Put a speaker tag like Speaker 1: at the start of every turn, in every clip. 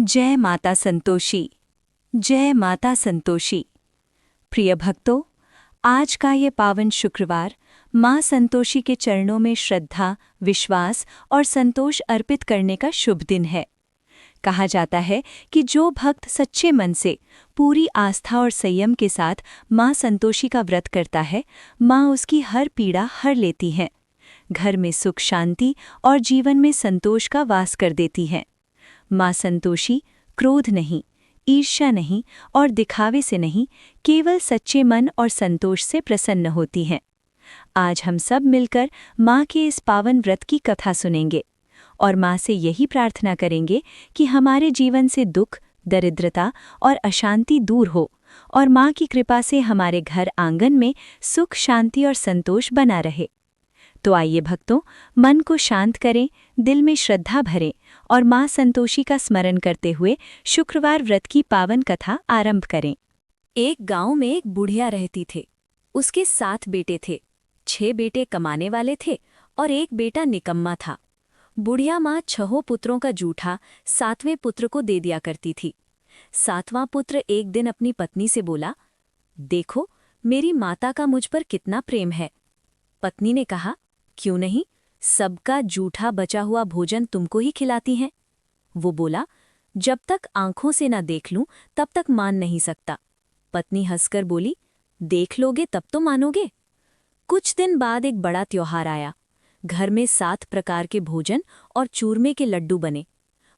Speaker 1: जय माता संतोषी। जय माता संतोषी। प्रिय भक्तों, आज का ये पावन शुक्रवार माँ संतोषी के चरणों में श्रद्धा, विश्वास और संतोष अर्पित करने का शुभ दिन है। कहा जाता है कि जो भक्त सच्चे मन से, पूरी आस्था और संयम के साथ माँ संतोषी का व्रत करता है, माँ उसकी हर पीड़ा हर लेती हैं, घर में सुख शांति और जीवन में संतोष का वास कर देती हैं। माँ संतोषी क्रोध नहीं, ईर्ष्या नहीं और दिखावे से नहीं, केवल सच्चे मन और संतोष से प्रसन्न होती हैं। आज हम सब मिलकर माँ के इस पावन व्रत की कथा सुनेंगे और माँ से यही प्रार्थना करेंगे कि हमारे जीवन से दुख, दरिद्रता और अशांति दूर हो और माँ की कृपा से हमारे घर आंगन में सुख, शांति और संतोष बना रहे। तो आइए भक्तों, मन को शांत करें, दिल में श्रद्धा भरें और माँ संतोषी का स्मरण करते हुए शुक्रवार व्रत की पावन कथा आरंभ करें। एक गांव में एक बुढ़िया रहती थी। उसके 7 बेटे थे। 6 बेटे कमाने वाले थे और एक बेटा निकम्मा था। बुढ़िया माँ 6 पुत्रों का जूठा 7वें पुत्र को दे दिया करती थी। 7वां पुत्र एक दिन अपनी पत्नी से बोला, देखो मेरी माता का मुझ पर कितना प्रेम है। पत्नी ने कहा, क्यों नहीं, सबका जूठा बचा हुआ भोजन तुमको ही खिलाती हैं। वो बोला, जब तक आंखों से ना देख लूं तब तक मान नहीं सकता। पत्नी हंसकर बोली, देख लोगे तब तो मानोगे। कुछ दिन बाद एक बड़ा त्योहार आया। घर में 7 प्रकार के भोजन और चूरमे के लड्डू बने।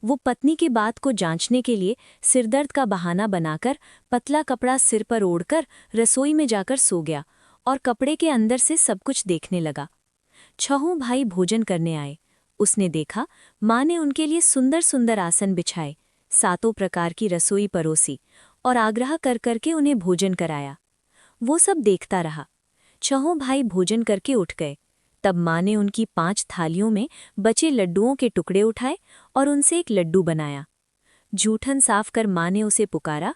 Speaker 1: वो पत्नी की बात को जांचने के लिए सिरदर्द का बहाना बनाकर पतला कपड़ा सिर पर ओढ़कर रसोई में जाकर सो गया और कपड़े के अंदर से सब कुछ देखने लगा। 6 भाई भोजन करने आए। उसने देखा माँ ने उनके लिए सुंदर सुंदर आसन बिछाए, 7 प्रकार की रसोई परोसी और आग्रह कर करके उन्हें भोजन कराया। वो सब देखता रहा। 6 भाई भोजन करके उठ गए। तब माँ ने उनकी 5 थालियों में बचे लड्डुओं के टुकड़े उठाए और उनसे एक लड्डू बनाया। जूठन साफ कर माँ ने उसे पुकारा,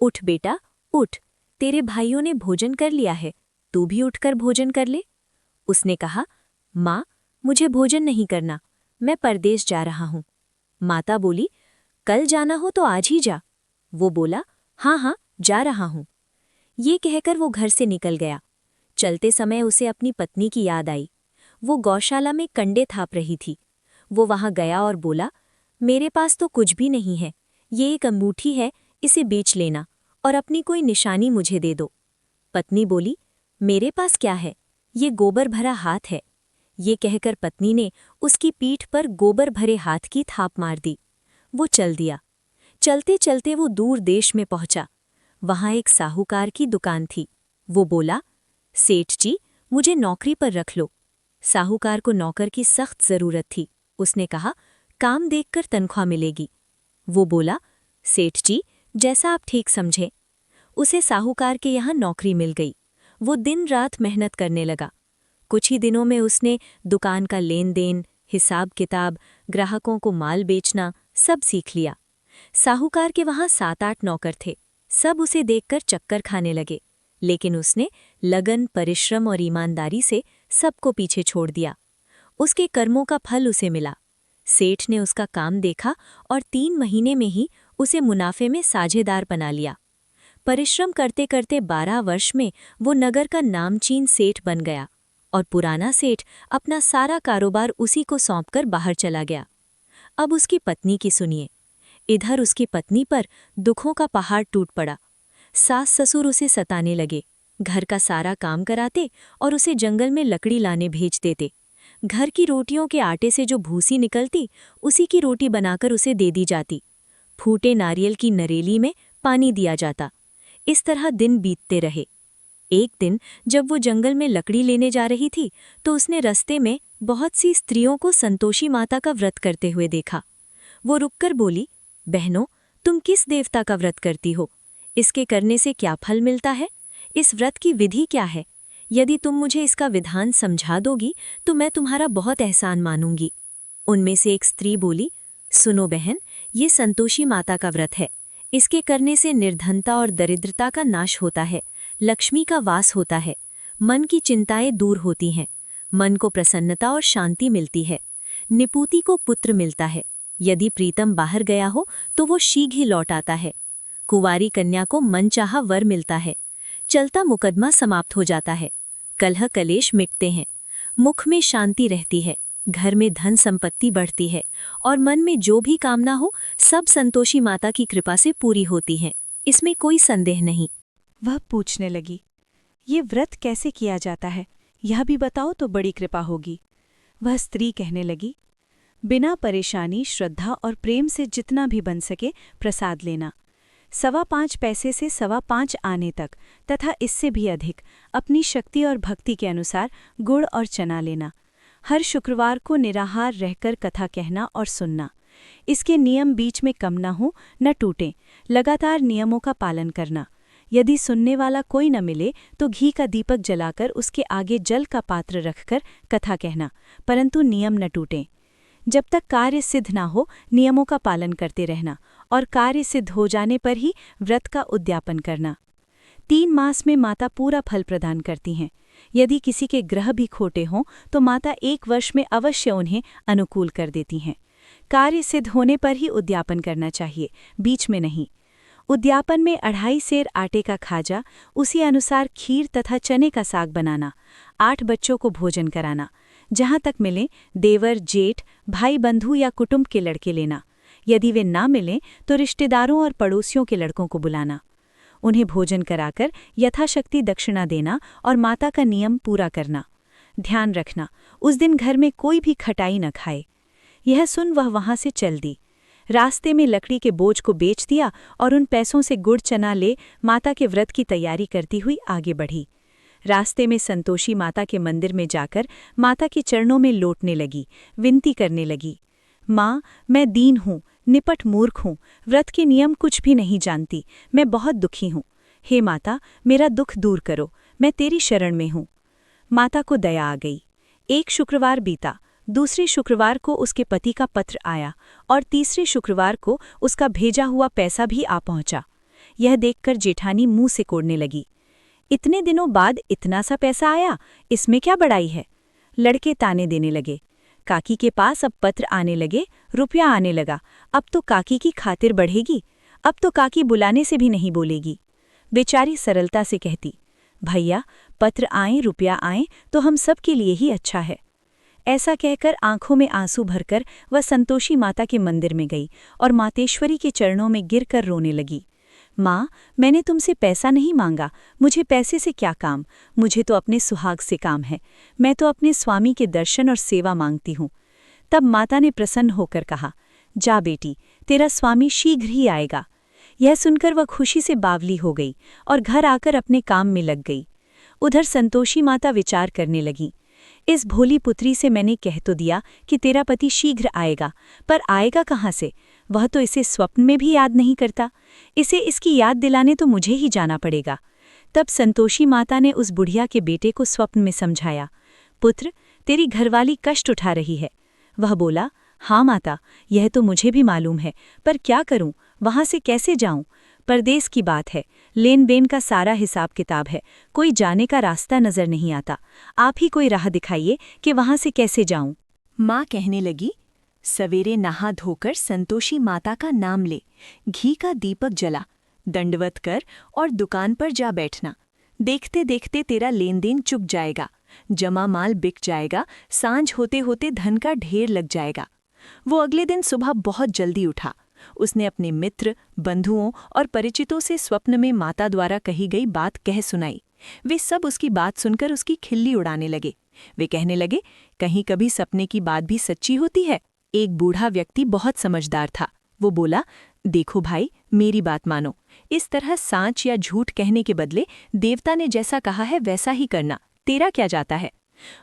Speaker 1: उठ बेटा उठ, तेरे भाइयों ने भोजन कर लिया है, तू भी उठकर भोजन कर ले। उसने कहा, माँ मुझे भोजन नहीं करना, मैं परदेश जा रहा हूँ। माता बोली, कल जाना हो तो आज ही जा। वो बोला, हाँ हाँ जा रहा हूँ। ये कहकर वो घर से निकल गया। चलते समय उसे अपनी पत्नी की याद आई। वो गौशाला में कंडे थाप रही थी। वो वहाँ गया और बोला, मेरे पास तो कुछ भी नहीं है, ये एक अंगूठी है, इसे बेच लेना और अपनी कोई निशानी मुझे दे दो। पत्नी बोली, मेरे पास क्या है, ये गोबर भरा हाथ है। ये कहकर पत्नी ने उसकी पीठ पर गोबर भरे हाथ की थाप मार दी। वो चल दिया। चलते चलते वो दूर देश में पहुंचा। वहां एक साहूकार की दुकान थी। वो बोला, सेठ जी मुझे नौकरी पर रख लो। साहूकार को नौकर की सख्त जरूरत थी। उसने कहा, काम देखकर तनख्वाह मिलेगी। वो बोला, सेठ जी जैसा आप ठीक समझें। उसे साहूकार के यहाँ नौकरी मिल गई। वो दिन रात मेहनत करने लगा। कुछ ही दिनों में उसने दुकान का लेन देन, हिसाब किताब, ग्राहकों को माल बेचना सब सीख लिया। साहूकार के वहाँ 7-8 नौकर थे। सब उसे देखकर चक्कर खाने लगे, लेकिन उसने लगन, परिश्रम और ईमानदारी से सबको पीछे छोड़ दिया। उसके कर्मों का फल उसे मिला। सेठ ने उसका काम देखा और 3 महीने में ही उसे मुनाफे में साझेदार बना लिया। परिश्रम करते करते 12 वर्ष में वो नगर का नामचीन सेठ बन गया और पुराना सेठ अपना सारा कारोबार उसी को सौंपकर बाहर चला गया। अब उसकी पत्नी की सुनिए। इधर उसकी पत्नी पर दुखों का पहाड़ टूट पड़ा। सास ससुर उसे सताने लगे, घर का सारा काम कराते और उसे जंगल में लकड़ी लाने भेज देते। घर की रोटियों के आटे से जो भूसी निकलती, उसी की रोटी बनाकर उसे दे दी जाती। फूटे नारियल की नरेली में पानी दिया जाता। इस तरह दिन बीतते रहे। एक दिन जब वो जंगल में लकड़ी लेने जा रही थी तो उसने रास्ते में बहुत सी स्त्रियों को संतोषी माता का व्रत करते हुए देखा। वो रुककर बोली, बहनों तुम किस देवता का व्रत करती हो? इसके करने से क्या फल मिलता है? इस व्रत की विधि क्या है? यदि तुम मुझे इसका विधान समझा दोगी तो मैं तुम्हारा बहुत एहसान मानूंगी। उनमें से एक स्त्री बोली, सुनो बहन, ये संतोषी माता का व्रत है। इसके करने से निर्धनता और दरिद्रता का नाश होता है, लक्ष्मी का वास होता है, मन की चिंताएं दूर होती हैं, मन को प्रसन्नता और शांति मिलती है, निपुति को पुत्र मिलता है, यदि प्रीतम बाहर गया हो तो वो शीघ्र ही लौट आता है। कुंवारी कन्या को मनचाहा वर मिलता है। चलता मुकदमा समाप्त हो जाता है। कलह कलेश मिटते हैं। मुख में शांति रहती है। घर में धन संपत्ति बढ़ती है और मन में जो भी कामना हो सब संतोषी माता की कृपा से पूरी होती हैं। इसमें कोई संदेह नहीं।
Speaker 2: वह पूछने लगी, ये व्रत कैसे किया जाता है, यह भी बताओ तो बड़ी कृपा होगी। वह स्त्री कहने लगी, बिना परेशानी, श्रद्धा और प्रेम से जितना भी बन सके प्रसाद लेना। 5.25 पैसे से 5.25 आने तक तथा इससे भी अधिक अपनी शक्ति और भक्ति के अनुसार गुड़ और चना लेना। हर शुक्रवार को निराहार रहकर कथा कहना और सुनना। इसके नियम बीच में कम न हो न टूटें। लगातार नियमों का पालन करना। यदि सुनने वाला कोई न मिले तो घी का दीपक जलाकर उसके आगे जल का पात्र रखकर कथा कहना, परंतु नियम न टूटें। जब तक कार्य सिद्ध ना हो नियमों का पालन करते रहना और कार्य सिद्ध हो जाने पर ही व्रत का उद्यापन करना। 3 मास में माता पूरा फल प्रदान करती हैं। यदि किसी के ग्रह भी खोटे हों तो माता 1 वर्ष में अवश्य उन्हें अनुकूल कर देती हैं। कार्य सिद्ध होने पर ही उद्यापन करना चाहिए, बीच में नहीं। उद्यापन में 2.5 सेर आटे का खाजा, उसी अनुसार खीर तथा चने का साग बनाना, 8 बच्चों को भोजन कराना। जहाँ तक मिले देवर, जेठ, भाई बंधु या कुटुंब के लड़के लेना। यदि वे ना मिलें तो रिश्तेदारों और पड़ोसियों के लड़कों को बुलाना। उन्हें भोजन कराकर यथाशक्ति दक्षिणा देना और माता का नियम पूरा करना। ध्यान रखना, उस दिन घर में कोई भी खटाई न खाए। यह सुन वह वहाँ से चल दी। रास्ते में लकड़ी के बोझ को बेच दिया और उन पैसों से गुड़ चना ले माता के व्रत की तैयारी करती हुई आगे बढ़ी। रास्ते में संतोषी माता के मंदिर में जाकर माता के चरणों में लौटने लगी, विनती करने लगी, माँ, मैं दीन हूँ, निपट मूर्ख हूँ, व्रत के नियम कुछ भी नहीं जानती, मैं बहुत दुखी हूँ। हे माता, मेरा दुख दूर करो, मैं तेरी शरण में हूँ। माता को दया आ गई। एक शुक्रवार बीता, दूसरे शुक्रवार को उसके पति का पत्र आया और तीसरे शुक्रवार को उसका भेजा हुआ पैसा भी आ पहुंचा। यह देखकर जेठानी मुंह से कोड़ने लगी, इतने दिनों बाद इतना सा पैसा आया, इसमें क्या बड़ाई है। लड़के ताने देने लगे। काकी के पास अब पत्र आने लगे, रुपया आने लगा, अब तो काकी की खातिर बढ़ेगी, अब तो काकी बुलाने से भी नहीं बोलेगी। बेचारी सरलता से कहती, भैया, पत्र आए, रुपया आए तो हम सब के लिए ही अच्छा है। ऐसा कहकर आंखों में आंसू भरकर वह संतोषी माता के मंदिर में गई और मातेश्वरी के चरणों में गिरकर रोने लगी। माँ, मैंने तुमसे पैसा नहीं मांगा, मुझे पैसे से क्या काम, मुझे तो अपने सुहाग से काम है, मैं तो अपने स्वामी के दर्शन और सेवा मांगती हूँ। तब माता ने प्रसन्न होकर कहा, जा बेटी, तेरा स्वामी शीघ्र ही आएगा। यह सुनकर वह खुशी से बावली हो गई और घर आकर अपने काम में लग गई। उधर संतोषी माता विचार करने लगी, इस भोली पुत्री से मैंने कह तो दिया कि तेरा पति शीघ्र आएगा, पर आएगा कहाँ से, वह तो इसे स्वप्न में भी याद नहीं करता, इसे इसकी याद दिलाने तो मुझे ही जाना पड़ेगा। तब संतोषी माता ने उस बुढ़िया के बेटे को स्वप्न में समझाया, पुत्र, तेरी घरवाली कष्ट उठा रही है। वह बोला, हाँ माता, यह तो मुझे भी मालूम है, पर क्या करूं, वहां से कैसे जाऊं, परदेश की बात है, लेन देन का सारा हिसाब किताब है, कोई जाने का रास्ता नजर नहीं आता, आप ही कोई राह दिखाइए कि वहां से कैसे जाऊं। माँ कहने लगी, सवेरे नहा धोकर संतोषी माता का नाम ले, घी का दीपक जला, दंडवत कर और दुकान पर जा बैठना। देखते देखते तेरा लेन देन चुक जाएगा, जमा माल बिक जाएगा, सांझ होते होते धन का ढेर लग जाएगा। वो अगले दिन सुबह बहुत जल्दी उठा। उसने अपने मित्र, बंधुओं और परिचितों से स्वप्न में माता द्वारा कही गई बात कह सुनाई। वे सब उसकी बात सुनकर उसकी खिल्ली उड़ाने लगे। वे कहने लगे, कहीं कभी सपने की बात भी सच्ची होती है। एक बूढ़ा व्यक्ति बहुत समझदार था। वो बोला, देखो भाई, मेरी बात मानो, इस तरह सांच या झूठ कहने के बदले देवता ने जैसा कहा है वैसा ही करना, तेरा क्या जाता है।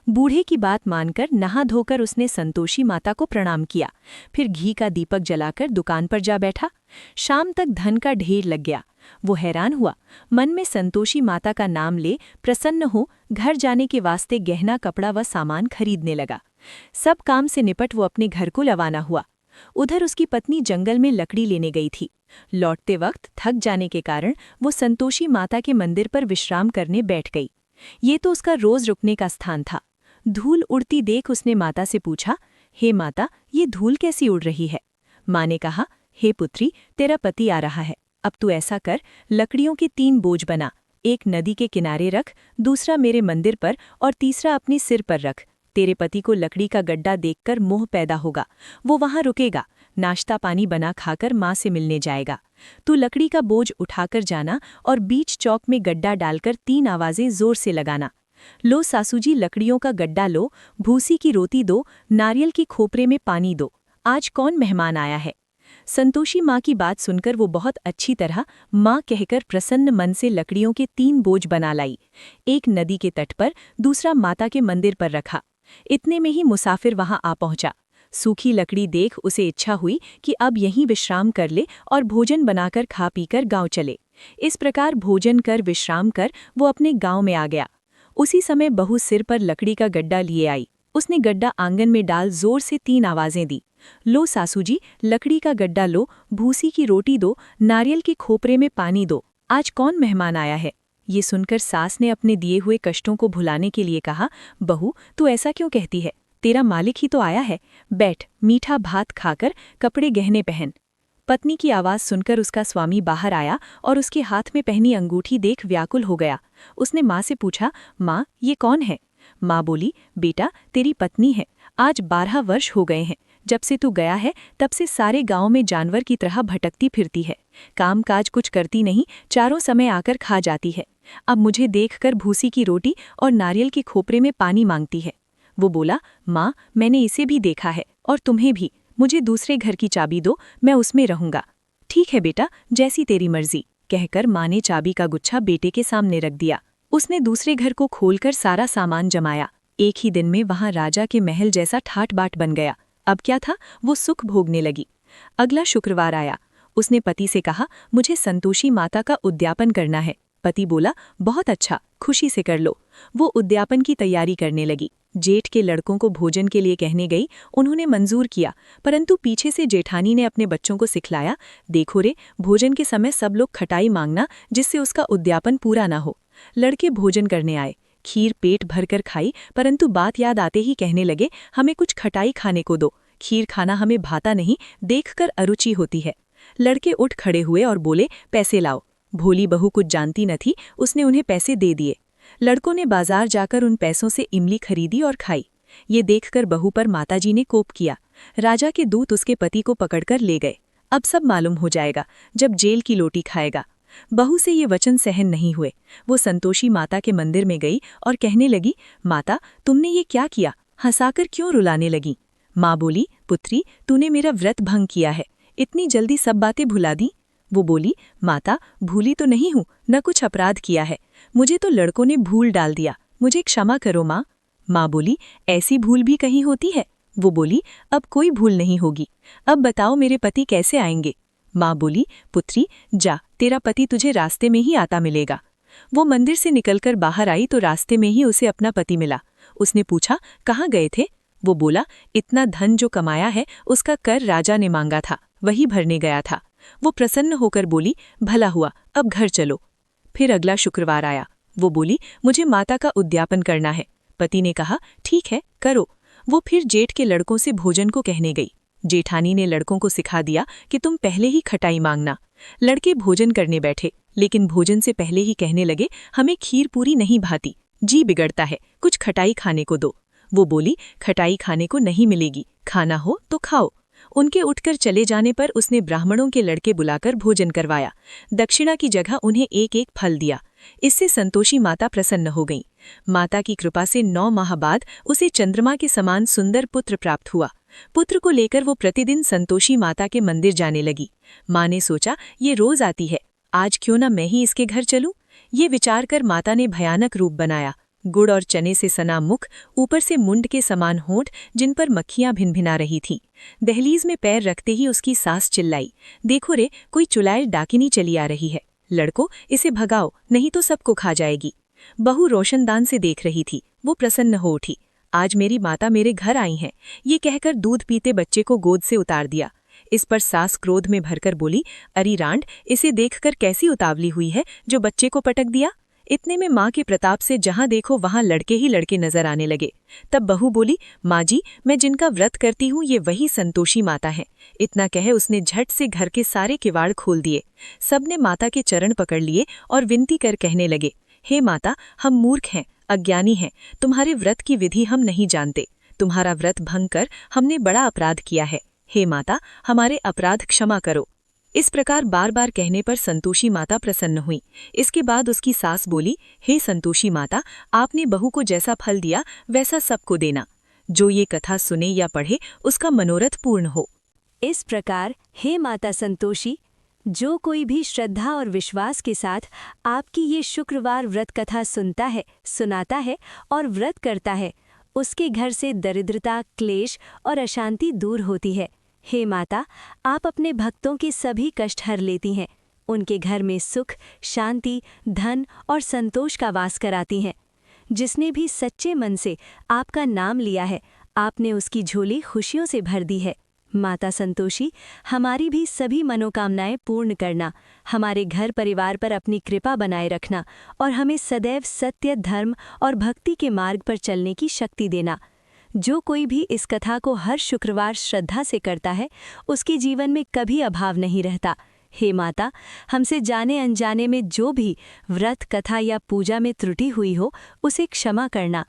Speaker 2: बूढ़े की बात मानकर नहा धोकर उसने संतोषी माता को प्रणाम किया, फिर घी का दीपक जलाकर दुकान पर जा बैठा। शाम तक धन का ढेर लग गया। वो हैरान हुआ, मन में संतोषी माता का नाम ले प्रसन्न हो घर जाने के वास्ते गहना, कपड़ा व सामान खरीदने लगा। सब काम से निपट वो अपने घर को रवाना हुआ। उधर उसकी पत्नी जंगल में लकड़ी लेने गई थी। लौटते वक्त थक जाने के कारण वो संतोषी माता के मंदिर पर विश्राम करने बैठ गई। ये तो उसका रोज रुकने का स्थान था। धूल उड़ती देख उसने माता से पूछा, हे माता, ये धूल कैसी उड़ रही है।
Speaker 1: माँ ने कहा, हे पुत्री, तेरा पति आ रहा है। अब तू ऐसा कर, लकड़ियों के 3 बोझ बना, एक नदी के किनारे रख, दूसरा मेरे मंदिर पर और तीसरा अपने सिर पर रख। तेरे पति को लकड़ी का गड्ढा देखकर मोह पैदा होगा, वो वहां रुकेगा, नाश्ता पानी बना खाकर माँ से मिलने जाएगा। तू लकड़ी का बोझ उठाकर जाना और बीच चौक में गड्ढा डालकर 3 आवाजें जोर से लगाना। लो सासूजी, लकड़ियों का गड्ढा लो, भूसी की रोटी दो, नारियल की खोपरे में पानी दो, आज कौन मेहमान आया है। संतोषी माँ की बात सुनकर वो बहुत अच्छी तरह माँ कहकर प्रसन्न मन से लकड़ियों के 3 बोझ बना लाई। एक नदी के तट पर, दूसरा माता के मंदिर पर रखा। इतने में ही मुसाफिर वहां आ पहुंचा। सूखी लकड़ी देख उसे इच्छा हुई कि अब यहीं विश्राम कर ले और भोजन बनाकर खा पीकर गांव चले। इस प्रकार भोजन कर विश्राम कर वो अपने गांव में आ गया। उसी समय बहू सिर पर लकड़ी का गड्ढा लिए आई। उसने गड्ढा आंगन में डाल जोर से 3 आवाजें दी। लो सासूजी, लकड़ी का गड्ढा लो, भूसी की रोटी दो, नारियल के खोपरे में पानी दो, आज कौन मेहमान आया है। ये सुनकर सास ने अपने दिए हुए कष्टों को भुलाने के लिए कहा, बहू तू ऐसा क्यों कहती है, तेरा मालिक ही तो आया है, बैठ, मीठा भात खाकर कपड़े गहने पहन। पत्नी की आवाज़ सुनकर उसका स्वामी बाहर आया और उसके हाथ में पहनी अंगूठी देख व्याकुल हो गया। उसने माँ से पूछा, माँ ये कौन है। माँ बोली, बेटा तेरी पत्नी है, आज 12 वर्ष हो गए हैं, जब से तू गया है तब से सारे गांव में जानवर की तरह भटकती फिरती है, काम काज कुछ करती नहीं, चारों समय आकर खा जाती है। अब मुझे देखकर भूसी की रोटी और नारियल के खोपरे में पानी मांगती है। वो बोला, माँ मैंने इसे भी देखा है और तुम्हें भी, मुझे दूसरे घर की चाबी दो, मैं उसमें रहूंगा। ठीक है बेटा, जैसी तेरी मर्जी, कहकर माँ ने चाबी का गुच्छा बेटे के सामने रख दिया। उसने दूसरे घर को खोलकर सारा सामान जमाया। एक ही दिन में वहां राजा के महल जैसा ठाट बाट बन गया। अब क्या था, वो सुख भोगने लगी। अगला शुक्रवार आया। उसने पति से कहा, मुझे संतोषी माता का उद्यापन करना है। पति बोला, बहुत अच्छा, खुशी से कर लो। वो उद्यापन की तैयारी करने लगी। जेठ के लड़कों को भोजन के लिए कहने गई, उन्होंने मंजूर किया, परंतु पीछे से जेठानी ने अपने बच्चों को सिखलाया, देखो रे, भोजन के समय सब लोग खटाई मांगना, जिससे उसका उद्यापन पूरा ना हो। लड़के भोजन करने आए, खीर पेट भरकर खाई, परंतु बात याद आते ही कहने लगे, हमें कुछ खटाई खाने को दो, खीर खाना हमें भाता नहीं, देखकर अरुचि होती है। लड़के उठ खड़े हुए और बोले, पैसे लाओ। भोली बहू कुछ जानती न थी, उसने उन्हें पैसे दे दिए। लड़कों ने बाजार जाकर उन पैसों से इमली खरीदी और खाई। ये देखकर बहू पर माताजी ने कोप किया। राजा के दूत उसके पति को पकड़कर ले गए। अब सब मालूम हो जाएगा जब जेल की लोटी खाएगा। बहू से ये वचन सहन नहीं हुए। वो संतोषी माता के मंदिर में गई और कहने लगी, माता तुमने ये क्या किया, हंसाकर क्यों रुलाने लगी। माँ बोली, पुत्री तूने मेरा व्रत भंग किया है, इतनी जल्दी सब बातें भुला दी। वो बोली, माता भूली तो नहीं हूँ, न कुछ अपराध किया है, मुझे तो लड़कों ने भूल डाल दिया, मुझे क्षमा करो माँ। माँ बोली, ऐसी भूल भी कहीं होती है। वो बोली, अब कोई भूल नहीं होगी, अब बताओ मेरे पति कैसे आएंगे। माँ बोली, पुत्री जा, तेरा पति तुझे रास्ते में ही आता मिलेगा। वो मंदिर से निकलकर बाहर आई तो रास्ते में ही उसे अपना पति मिला। उसने पूछा, कहाँ गए थे। वो बोला, इतना धन जो कमाया है उसका कर राजा ने मांगा था, वही भरने गया था। वो प्रसन्न होकर बोली, भला हुआ, अब घर चलो। फिर अगला शुक्रवार आया। वो बोली, मुझे माता का उद्यापन करना है। पति ने कहा, ठीक है करो। वो फिर जेठ के लड़कों से भोजन को कहने गई। जेठानी ने लड़कों को सिखा दिया कि तुम पहले ही खटाई मांगना। लड़के भोजन करने बैठे, लेकिन भोजन से पहले ही कहने लगे, हमें खीर पूरी नहीं भाती, जी बिगड़ता है, कुछ खटाई खाने को दो। वो बोली, खटाई खाने को नहीं मिलेगी, खाना हो तो खाओ। उनके उठकर चले जाने पर उसने ब्राह्मणों के लड़के बुलाकर भोजन करवाया। दक्षिणा की जगह उन्हें एक एक फल दिया। इससे संतोषी माता प्रसन्न हो गईं। माता की कृपा से 9 माह बाद उसे चंद्रमा के समान सुंदर पुत्र प्राप्त हुआ। पुत्र को लेकर वो प्रतिदिन संतोषी माता के मंदिर जाने लगी। माँ ने सोचा, ये रोज आती है, आज क्यों न मैं ही इसके घर चलूं। ये विचार कर माता ने भयानक रूप बनाया। गुड़ और चने से सना मुख, ऊपर से मुंड के समान होंठ जिन पर मक्खियां भिनभिना रही थीं। दहलीज में पैर रखते ही उसकी सास चिल्लाई, देखो रे, कोई चुड़ैल डाकिनी चली आ रही है, लड़को इसे भगाओ, नहीं तो सबको खा जाएगी। बहू रोशनदान से देख रही थी। वो प्रसन्न हो उठी, आज मेरी माता मेरे घर आई हैं, ये कहकर दूध पीते बच्चे को गोद से उतार दिया। इस पर सास क्रोध में भरकर बोली, अरी रांड, इसे देखकर कैसी उतावली हुई है जो बच्चे को पटक दिया।
Speaker 3: इतने में माँ के प्रताप से जहाँ देखो वहाँ लड़के ही लड़के नजर आने लगे। तब बहू बोली, माँ जी, मैं जिनका व्रत करती हूँ ये वही संतोषी माता है। इतना कहे उसने झट से घर के सारे किवाड़ खोल दिए। सबने माता के चरण पकड़ लिए और विनती कर कहने लगे, हे माता, हम मूर्ख हैं, अज्ञानी हैं, तुम्हारे व्रत की विधि हम नहीं जानते। तुम्हारा व्रत भंग कर हमने बड़ा अपराध किया है। हे माता, हमारे अपराध क्षमा करो। इस प्रकार बार बार कहने पर संतोषी माता प्रसन्न हुई। इसके बाद उसकी सास बोली, हे संतोषी माता, आपने बहू को जैसा फल दिया वैसा सबको देना। जो ये कथा सुने या पढ़े उसका मनोरथ पूर्ण हो।
Speaker 1: इस प्रकार हे माता संतोषी, जो कोई भी श्रद्धा और विश्वास के साथ आपकी ये शुक्रवार व्रत कथा सुनता है, सुनाता है और व्रत करता है, उसके घर से दरिद्रता, क्लेश और अशांति दूर होती है। हे माता, आप अपने भक्तों के सभी कष्ट हर लेती हैं, उनके घर में सुख, शांति, धन और संतोष का वास कराती हैं। जिसने भी सच्चे मन से आपका नाम लिया है, आपने उसकी झोली खुशियों से भर दी है। माता संतोषी, हमारी भी सभी मनोकामनाएं पूर्ण करना, हमारे घर परिवार पर अपनी कृपा बनाए रखना और हमें सदैव सत्य, धर्म और भक्ति के मार्ग पर चलने की शक्ति देना। जो कोई भी इस कथा को हर शुक्रवार श्रद्धा से करता है, उसके जीवन में कभी अभाव नहीं रहता। हे माता, हमसे जाने अनजाने में जो भी व्रत, कथा या पूजा में त्रुटि हुई हो, उसे क्षमा करना।